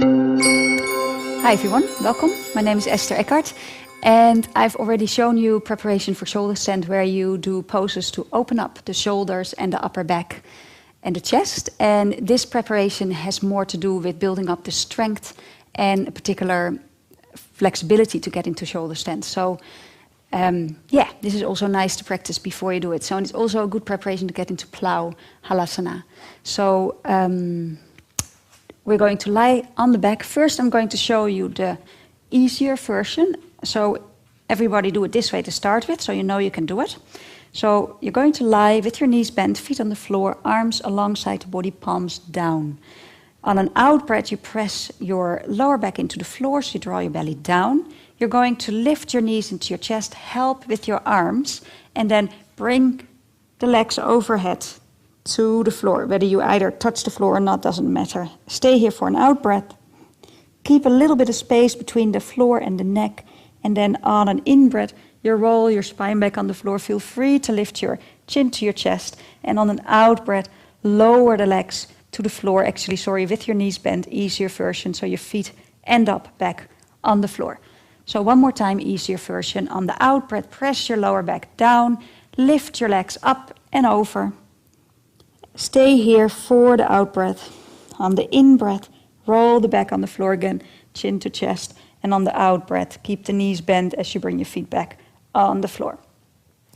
Hi everyone, welcome. My name is Esther Eckhart and I've already shown you preparation for shoulder stand where you do poses to open up the shoulders and the upper back and the chest. And this preparation has more to do with building up the strength and a particular flexibility to get into shoulder stand. So yeah, this is also nice to practice before you do it. So it's also a good preparation to get into plow halasana. So we're going to lie on the back. First, I'm going to show you the easier version. So everybody do it this way to start with, so you know you can do it. So you're going to lie with your knees bent, feet on the floor, arms alongside the body, palms down. On an out breath, you press your lower back into the floor, so you draw your belly down. You're going to lift your knees into your chest, help with your arms, and then bring the legs overhead to the floor. Whether you either touch the floor or not doesn't matter. Stay here for an out breath. Keep a little bit of space between the floor and the neck, and then on an in breath, you roll your spine back on the floor. Feel free to lift your chin to your chest, and on an out breath, lower the legs to the floor. Actually, sorry, with your knees bent, easier version, so your feet end up back on the floor. So one more time, easier version. On the out breath, press your lower back down, lift your legs up and over. Stay here for the out breath. On the in breath, roll the back on the floor again, chin to chest. And on the out breath, keep the knees bent as you bring your feet back on the floor.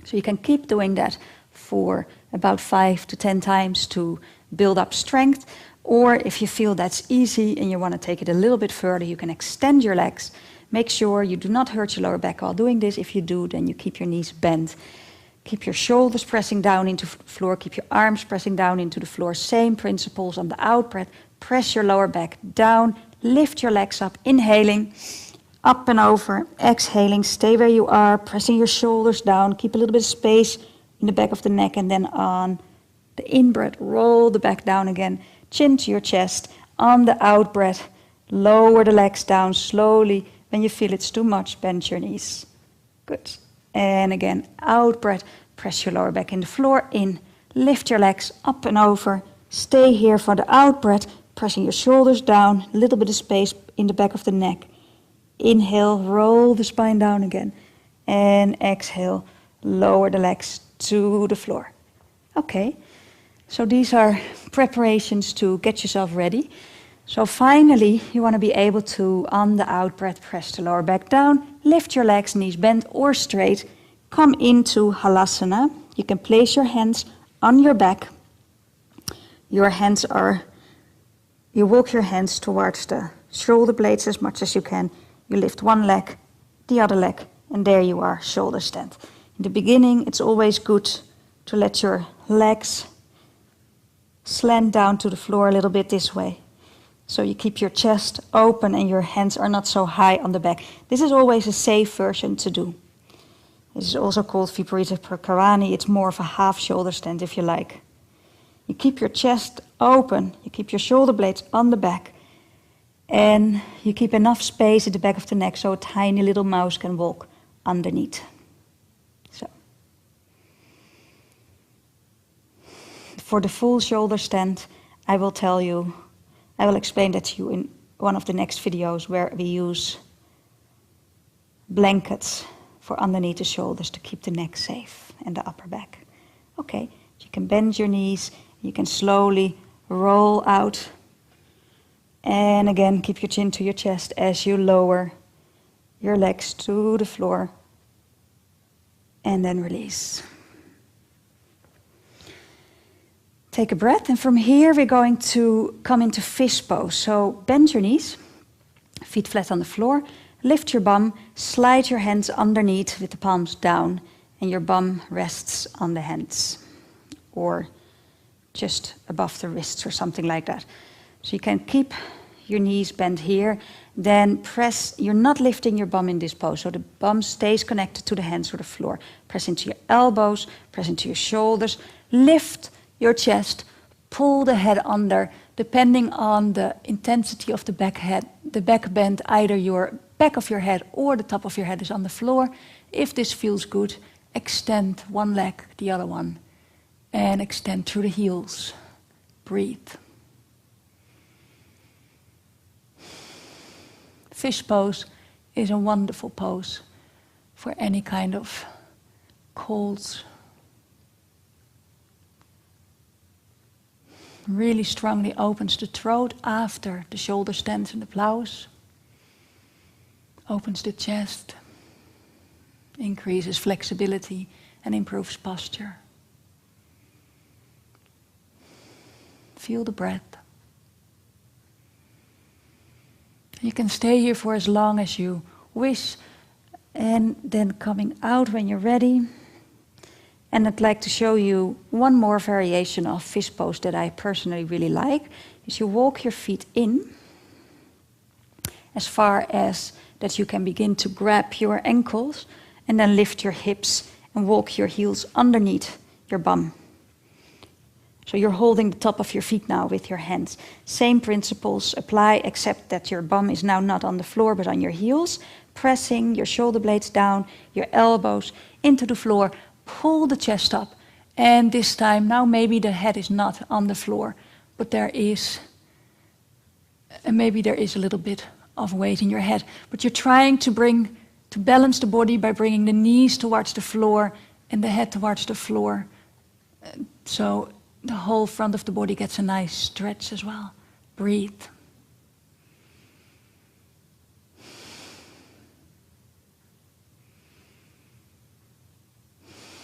So you can keep doing that for about 5 to 10 times to build up strength. Or if you feel that's easy and you want to take it a little bit further, you can extend your legs. Make sure you do not hurt your lower back while doing this. If you do, then you keep your knees bent. Keep your shoulders pressing down into the floor. Keep your arms pressing down into the floor. Same principles on the out breath. Press your lower back down. Lift your legs up. Inhaling, up and over. Exhaling, stay where you are. Pressing your shoulders down. Keep a little bit of space in the back of the neck. And then on the in breath, roll the back down again. Chin to your chest. On the out breath, lower the legs down slowly. When you feel it's too much, bend your knees. Good. And again, out breath, press your lower back in the floor, in, lift your legs up and over, stay here for the out breath, pressing your shoulders down, a little bit of space in the back of the neck. Inhale, roll the spine down again, and exhale, lower the legs to the floor. Okay, so these are preparations to get yourself ready. So finally, you want to be able to, on the out breath, press the lower back down, lift your legs, knees bent or straight, come into halasana. You can place your hands on your back. You walk your hands towards the shoulder blades as much as you can. You lift one leg, the other leg, and there you are, shoulder stand. In the beginning, it's always good to let your legs slant down to the floor a little bit this way. So you keep your chest open and your hands are not so high on the back. This is always a safe version to do. This is also called Viparita Prakarani. It's more of a half shoulder stand if you like. You keep your chest open. You keep your shoulder blades on the back. And you keep enough space at the back of the neck so a tiny little mouse can walk underneath. So. For the full shoulder stand, I will explain that to you in one of the next videos where we use blankets for underneath the shoulders to keep the neck safe and the upper back. Okay, so you can bend your knees, you can slowly roll out. And again, keep your chin to your chest as you lower your legs to the floor. And then release. Take a breath, and from here we're going to come into fish pose. So bend your knees, feet flat on the floor, lift your bum, slide your hands underneath with the palms down, and your bum rests on the hands, or just above the wrists or something like that. So you can keep your knees bent here, then press, you're not lifting your bum in this pose, so the bum stays connected to the hands or the floor. Press into your elbows, press into your shoulders, lift your chest, pull the head under, depending on the intensity of the back bend, either your back of your head or the top of your head is on the floor. If this feels good, extend one leg, the other one, and extend through the heels. Breathe. Fish pose is a wonderful pose for any kind of colds. Really strongly opens the throat after the shoulder stands and the plows. Opens the chest, increases flexibility and improves posture. Feel the breath. You can stay here for as long as you wish, and then coming out when you're ready. And I'd like to show you one more variation of fish pose that I personally really like, is you walk your feet in as far as that you can begin to grab your ankles and then lift your hips and walk your heels underneath your bum. So you're holding the top of your feet now with your hands. Same principles apply, except that your bum is now not on the floor but on your heels, pressing your shoulder blades down, your elbows into the floor, pull the chest up. And this time, now maybe the head is not on the floor, but maybe there is a little bit of weight in your head. But you're trying to balance the body by bringing the knees towards the floor and the head towards the floor. So the whole front of the body gets a nice stretch as well. Breathe.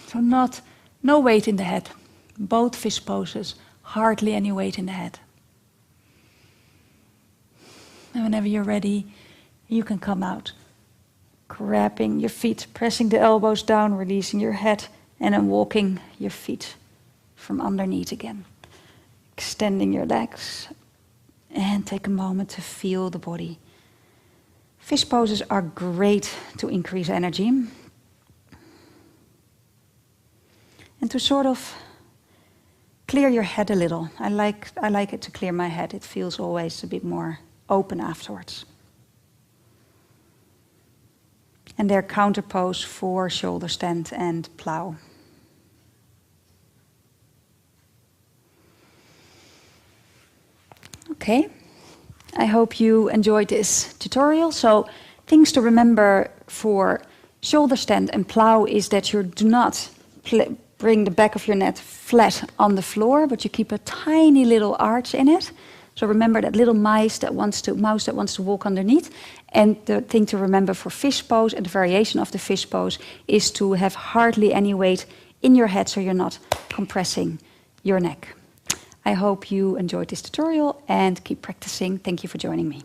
So no weight in the head. Both fish poses, hardly any weight in the head. And whenever you're ready, you can come out. Grabbing your feet, pressing the elbows down, releasing your head, and then walking your feet from underneath again. Extending your legs, and take a moment to feel the body. Fish poses are great to increase energy. And to sort of clear your head a little. I like it to clear my head. It feels always a bit more open afterwards. And their counter pose for shoulder stand and plow. Okay, I hope you enjoyed this tutorial. So things to remember for shoulder stand and plow is that you do not bring the back of your net flat on the floor, but you keep a tiny little arch in it. So remember that little mouse that wants to walk underneath. And the thing to remember for fish pose and the variation of the fish pose is to have hardly any weight in your head so you're not compressing your neck. I hope you enjoyed this tutorial and keep practicing. Thank you for joining me.